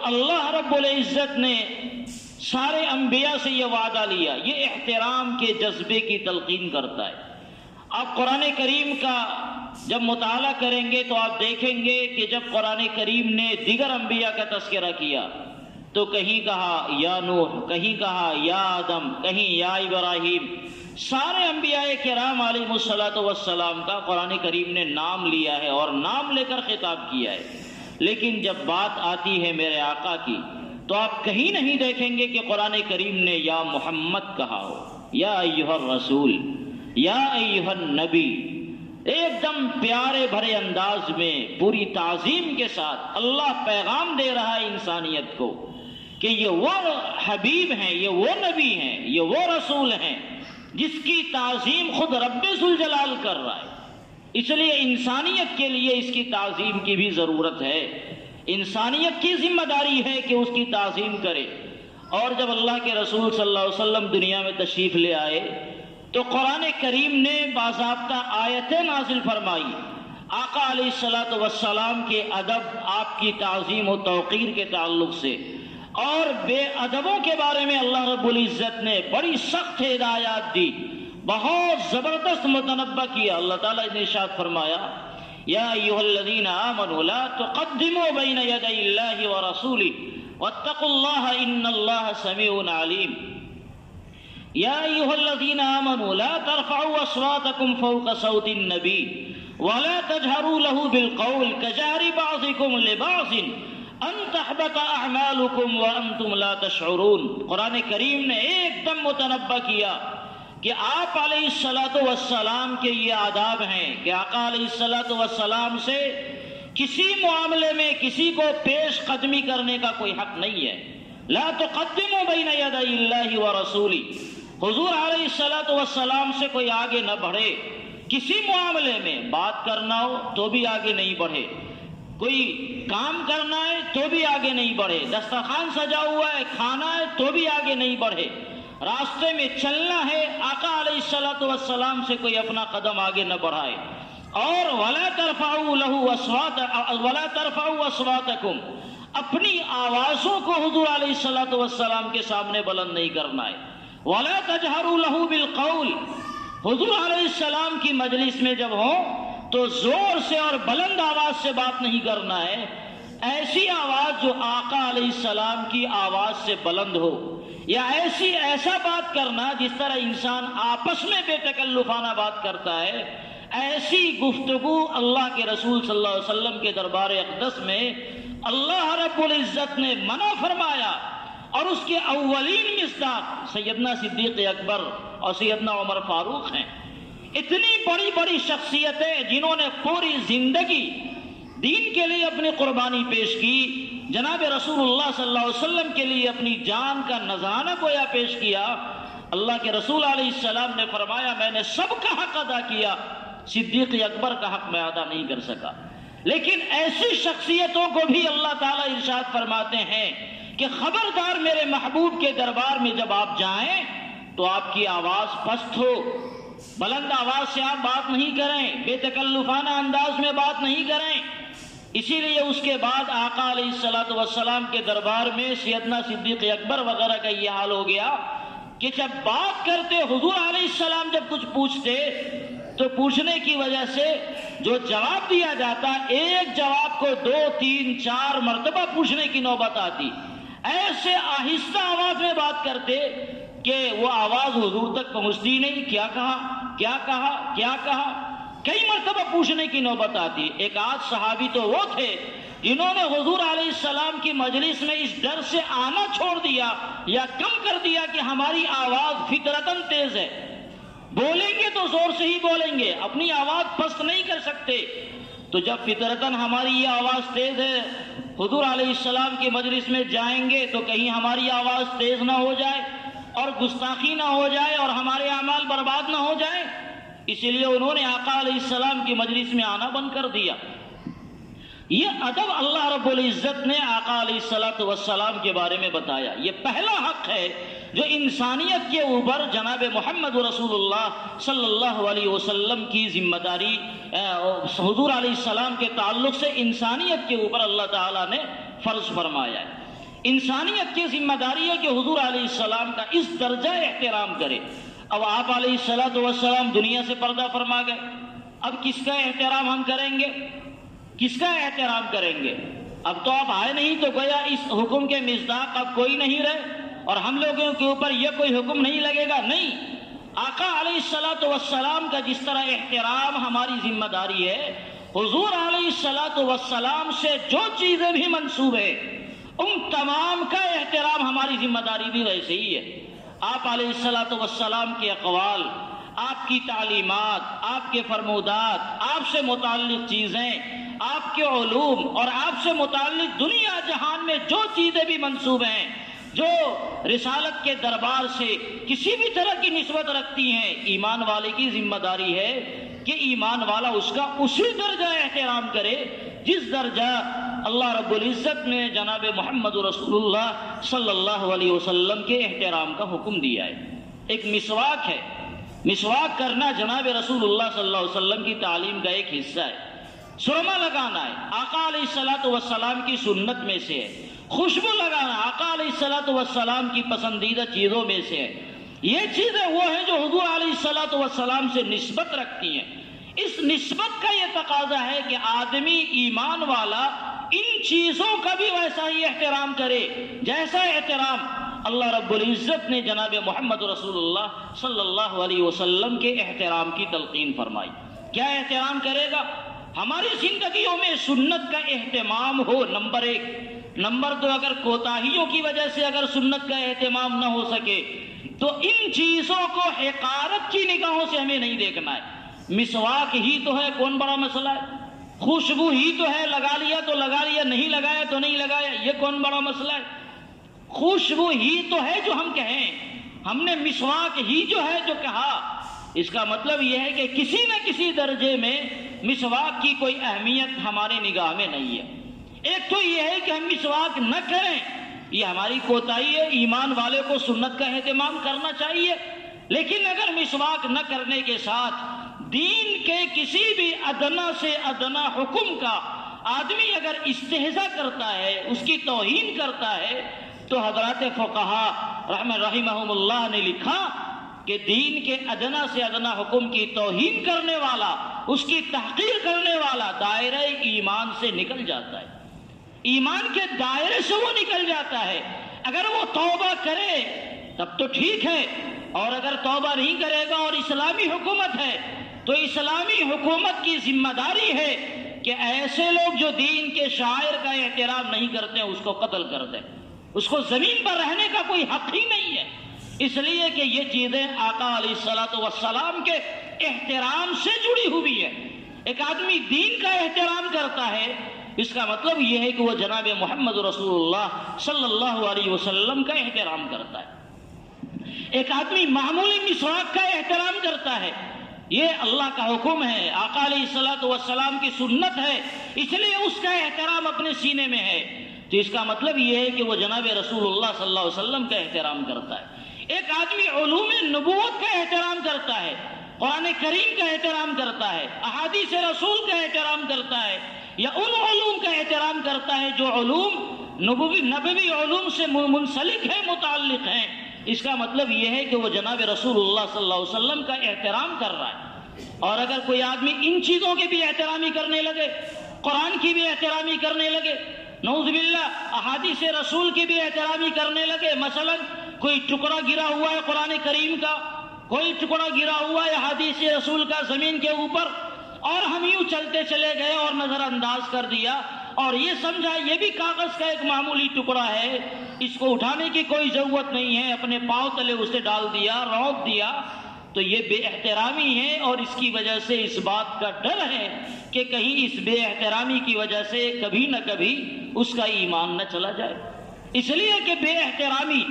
اللہ رب العزت نے سارے انبیاء سے یہ وعدہ لیا، یہ احترام کے جذبے کی تلقین کرتا ہے۔ آپ قرآن کریم کا جب مطالعہ کریں گے تو آپ دیکھیں گے کہ جب قرآن کریم نے دیگر انبیاء کا تذکرہ کیا تو کہیں کہا یا نوح، کہیں کہا یا آدم، کہیں یا ابراہیم، سارے انبیاء کرام علیہ الصلوۃ والسلام کا قرآن کریم نے نام لیا ہے اور نام لے کر خطاب کیا ہے۔ لیکن جب بات آتی ہے میرے آقا کی تو آپ کہیں نہیں دیکھیں گے کہ قرآن کریم نے یا محمد کہا ہو، یا ایھا الرسول، یا ایھا النبی۔ ایک دم پیارے بھرے انداز میں پوری تعظیم کے ساتھ اللہ پیغام دے رہا ہے انسانیت کو کہ یہ وہ حبیب ہیں، یہ وہ نبی ہیں، یہ وہ رسول ہیں جس کی تعظیم خود رب ذوالجلال کر رہا ہے۔ اس لیے انسانیت کے لیے اس کی تعظیم کی بھی ضرورت ہے، انسانیت کی ذمہ داری ہے کہ اس کی تعظیم کرے۔ اور جب اللہ کے رسول صلی اللہ علیہ وسلم دنیا میں تشریف لے آئے تو قرآن کریم نے باضابطہ آیتیں نازل فرمائی آقا علیہ الصلوۃ والسلام کے ادب، آپ کی تعظیم و توقیر کے تعلق سے، اور بے ادبوں کے بارے میں اللہ رب العزت نے بڑی سخت ہدایات دی، بہت زبردست متنبہ کیا۔ اللہ تعالیٰ نے ارشاد فرمایا یا ایھا الذین آمنوا لا تقدموا بین یدی اللہ ورسولہ واتقوا اللہ ان اللہ سمیع علیم۔ یا ایھا الذین آمنوا لا ترفعوا اصواتکم فوق صوت النبی ولا تجہروا له بالقول کجہر بعضکم لبعض ان تحبط اعمالکم وانتم لا تشعرون۔ قرآن کریم نے ایک دم متنبہ کیا کہ آپ علیہ الصلوۃ والسلام کے یہ آداب ہیں کہ آقا علیہ الصلوۃ والسلام سے کسی معاملے میں کسی کو پیش قدمی کرنے کا کوئی حق نہیں ہے۔ لا تقدموا بین یدی اللہ ورسولہ، حضور علیہ الصلوۃ والسلام سے کوئی آگے نہ بڑھے، کسی معاملے میں بات کرنا ہو تو بھی آگے نہیں بڑھے، کوئی کام کرنا ہے تو بھی آگے نہیں بڑھے، دسترخوان سجا ہوا ہے کھانا ہے تو بھی آگے نہیں بڑھے، راستے میں چلنا ہے آقا علیہ الصلوۃ والسلام سے کوئی اپنا قدم آگے نہ بڑھائے۔ اور ولا ترفعوا اصواتکم، اپنی آوازوں کو حضور علیہ الصلوۃ والسلام کے سامنے بلند نہیں کرنا ہے۔ ولا تجہروا له بالقول، حضور علیہ السلام کی مجلس میں جب ہو تو زور سے اور بلند آواز سے بات نہیں کرنا ہے، ایسی آواز جو آقا علیہ السلام کی آواز سے بلند ہو، یا ایسا بات کرنا جس طرح انسان آپس میں بے تکلفانہ بات کرتا ہے، ایسی گفتگو اللہ کے رسول صلی اللہ علیہ وسلم کے دربار اقدس میں اللہ رب العزت نے منع فرمایا۔ اور اس کے اولین مصداق سیدنا صدیق اکبر اور سیدنا عمر فاروق ہیں، اتنی بڑی بڑی شخصیتیں جنہوں نے پوری زندگی دین کے لیے اپنی قربانی پیش کی، جناب رسول اللہ صلی اللہ علیہ وسلم کے لیے اپنی جان کا نذرانہ گویا پیش کیا۔ اللہ کے رسول علیہ السلام نے فرمایا میں نے سب کا حق ادا کیا، صدیق اکبر کا حق میں ادا نہیں کر سکا۔ لیکن ایسی شخصیتوں کو بھی اللہ تعالیٰ ارشاد فرماتے ہیں کہ خبردار میرے محبوب کے دربار میں جب آپ جائیں تو آپ کی آواز پست ہو، بلند آواز سے آپ بات نہیں کریں، بے تکلفانہ انداز میں بات نہیں کریں۔ اسی لیے اس کے بعد آقا علیہ الصلوۃ والسلام کے دربار میں سیدنا صدیق اکبر وغیرہ کا یہ حال ہو گیا کہ جب بات کرتے حضور علیہ السلام جب کچھ پوچھتے تو پوچھنے کی وجہ سے جو جواب دیا جاتا، ایک جواب کو 2 3 4 مرتبہ پوچھنے کی نوبت آتی، ایسے آہستہ آواز میں بات کرتے کہ وہ آواز حضور تک پہنچتی نہیں، کیا کہا کیا کہا کیا کہا، کئی مرتبہ پوچھنے کی نوبت آتی۔ ایک آدھ صحابی تو وہ تھے جنہوں نے حضور علیہ السلام کی مجلس میں اس ڈر سے آنا چھوڑ دیا یا کم کر دیا کہ ہماری آواز فطرتاً تیز ہے، بولیں گے تو زور سے ہی بولیں گے، اپنی آواز پست نہیں کر سکتے۔ تو جب فطرتاً ہماری یہ آواز تیز ہے، حضور علیہ السلام کی مجلس میں جائیں گے تو کہیں ہماری آواز تیز نہ ہو جائے اور گستاخی نہ ہو جائے اور ہمارے اعمال برباد نہ ہو جائے، اسی لیے انہوں نے آقا علیہ السلام کی مجلس میں آنا بند کر دیا۔ یہ ادب اللہ رب العزت نے آقا علیہ الصلوۃ والسلام کے بارے میں بتایا۔ یہ پہلا حق ہے جو انسانیت کے اوپر جناب محمد رسول اللہ صلی اللہ علیہ وسلم کی ذمہ داری حضور علیہ السلام کے تعلق سے انسانیت کے اوپر اللہ تعالیٰ نے فرض فرمایا ہے۔ انسانیت کی ذمہ داری ہے کہ حضور علیہ السلام کا اس درجہ احترام کرے۔ اب آپ علیہ السلام دنیا سے پردہ فرما گئے، اب کس کا احترام ہم کریں گے؟ کس کا احترام کریں گے؟ اب تو آپ آئے نہیں تو گویا اس حکم کے مصداق اب کوئی نہیں رہے اور ہم لوگوں کے اوپر یہ کوئی حکم نہیں لگے گا۔ نہیں، آقا علیہ السلام کا جس طرح احترام ہماری ذمہ داری ہے، حضور علیہ السلام سے جو چیزیں بھی منسوب ہے ان تمام کا احترام ہماری ذمہ داری بھی ویسے ہی ہے۔ آپ علیہ السلام کے اقوال، آپ کی تعلیمات، آپ کے فرمودات، آپ سے متعلق چیزیں، آپ کے علوم اور آپ سے متعلق دنیا جہان میں جو چیزیں بھی منسوب ہیں، جو رسالت کے دربار سے کسی بھی طرح کی نسبت رکھتی ہیں، ایمان والے کی ذمہ داری ہے کہ ایمان والا اس کا اسی درجہ احترام کرے جس درجہ اللہ رب العزت نے جناب محمد رسول اللہ صلی اللہ علیہ وسلم کے احترام کا حکم دیا ہے۔ ایک مسواک ہے، مسواک کرنا جناب رسول اللہ صلی اللہ علیہ وسلم کی تعلیم کا ایک حصہ ہے۔ سرما لگانا ہے، آقا علیہ السلام کی سنت میں سے ہے۔ خوشبو لگانا آقا علیہ السلام کی پسندیدہ چیزوں میں سے ہے۔ یہ چیزیں وہ ہیں جو حضور علیہ السلام سے نسبت رکھتی ہیں۔ اس نسبت کا یہ تقاضا ہے کہ آدمی ایمان والا ان چیزوں کا بھی ویسا ہی احترام کرے جیسا احترام اللہ رب العزت نے جناب محمد رسول اللہ صلی اللہ علیہ وسلم کے احترام کی تلقین فرمائی۔ کیا احترام کرے گا؟ ہماری زندگیوں میں سنت کا اہتمام ہو، نمبر ایک۔ نمبر دو، اگر کوتاہیوں کی وجہ سے اگر سنت کا اہتمام نہ ہو سکے تو ان چیزوں کو حقارت کی نگاہوں سے ہمیں نہیں دیکھنا ہے۔ مسواک ہی تو ہے، کون بڑا مسئلہ ہے؟ خوشبو ہی تو ہے، لگا لیا تو لگا لیا، نہیں لگایا تو نہیں لگایا، یہ کون بڑا مسئلہ ہے؟ خوشبو ہی تو ہے جو ہم کہیں، ہم نے مسواک ہی جو ہے جو کہا، اس کا مطلب یہ ہے کہ کسی نہ کسی درجے میں مسواک کی کوئی اہمیت ہمارے نگاہ میں نہیں ہے۔ ایک تو یہ ہے کہ ہم مسواک نہ کریں، یہ ہماری کوتاہی ہے۔ ایمان والے کو سنت کا اہتمام کرنا چاہیے، لیکن اگر مسواک نہ کرنے کے ساتھ دین کے کسی بھی ادنا سے ادنا حکم کا آدمی اگر استہزاء کرتا ہے، اس کی توہین کرتا ہے، تو حضرات فقہا رحمہم اللہ نے لکھا کہ دین کے ادنا سے ادنا حکم کی توہین کرنے والا، اس کی تحقیر کرنے والا دائرہ ایمان سے نکل جاتا ہے، ایمان کے دائرے سے وہ نکل جاتا ہے۔ اگر وہ توبہ کرے تب تو ٹھیک ہے، اور اگر توبہ نہیں کرے گا اور اسلامی حکومت ہے تو اسلامی حکومت کی ذمہ داری ہے کہ ایسے لوگ جو دین کے شاعر کا احترام نہیں کرتے اس کو قتل کر دیں، اس کو زمین پر رہنے کا کوئی حق ہی نہیں ہے، اس لیے کہ یہ چیزیں آقا علیہ السلام کے احترام سے جڑی ہوئی ہے۔ ایک آدمی دین کا احترام کرتا ہے، اس کا مطلب یہ ہے کہ وہ جناب محمد رسول اللہ صلی اللہ علیہ وسلم کا احترام کرتا ہے۔ ایک آدمی معمولی مسواک کا احترام کرتا ہے، یہ اللہ کا حکم ہے، آقا علیہ السلام کی سنت ہے، اس لیے اس کا احترام اپنے سینے میں ہے، تو اس کا مطلب یہ ہے کہ وہ جناب رسول اللہ صلی اللہ علیہ وسلم کا احترام کرتا ہے۔ ایک آدمی علوم نبوت کا احترام کرتا ہے، قرآن کریم کا احترام کرتا ہے، احادیث رسول کا احترام کرتا ہے، یا ان علوم کا احترام کرتا ہے جو علوم نبوی علوم سے منسلک ہے، متعلق ہیں، اس کا مطلب یہ ہے کہ وہ جناب رسول اللہ صلی اللہ علیہ وسلم کا احترام کر رہا ہے۔ اور اگر کوئی آدمی ان چیزوں کی بھی احترامی کرنے لگے، قرآن کی بھی احترامی کرنے لگے، نعوذ باللہ احادیث رسول کی بھی احترامی کرنے لگے، مثلا کوئی ٹکڑا گرا ہوا ہے قرآن کریم کا، کوئی ٹکڑا گرا ہوا ہے حدیث رسول کا زمین کے اوپر، اور ہم یوں چلتے چلے گئے اور نظر انداز کر دیا اور یہ سمجھا یہ بھی کاغذ کا ایک معمولی ٹکڑا ہے، اس کو اٹھانے کی کوئی ضرورت نہیں ہے، اپنے پاؤں تلے اسے ڈال دیا، رونق دیا، تو یہ بے احترامی ہے، اور اس کی وجہ سے اس بات کا ڈر ہے کہ کہیں اس بے احترامی کی وجہ سے کبھی نہ کبھی اس کا ایمان نہ چلا جائے۔ اس لیے کہ بے احترامی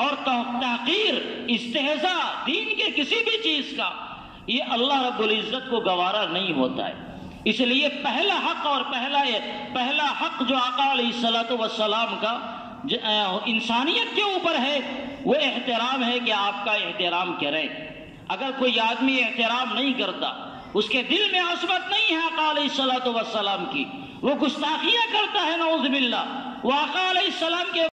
اور تحقیر، استہزاء دین کے کسی بھی چیز کا، یہ اللہ رب العزت کو گوارا نہیں ہوتا ہے۔ اس لیے پہلا حق اور پہلا حق جو آقا علیہ السلام کا انسانیت کے اوپر ہے وہ احترام ہے کہ آپ کا احترام کریں۔ اگر کوئی آدمی احترام نہیں کرتا، اس کے دل میں عصمت نہیں ہے آقا علیہ السلام کی، وہ گستاخیاں کرتا ہے، نعوذ باللہ، وہ آقا علیہ السلام کے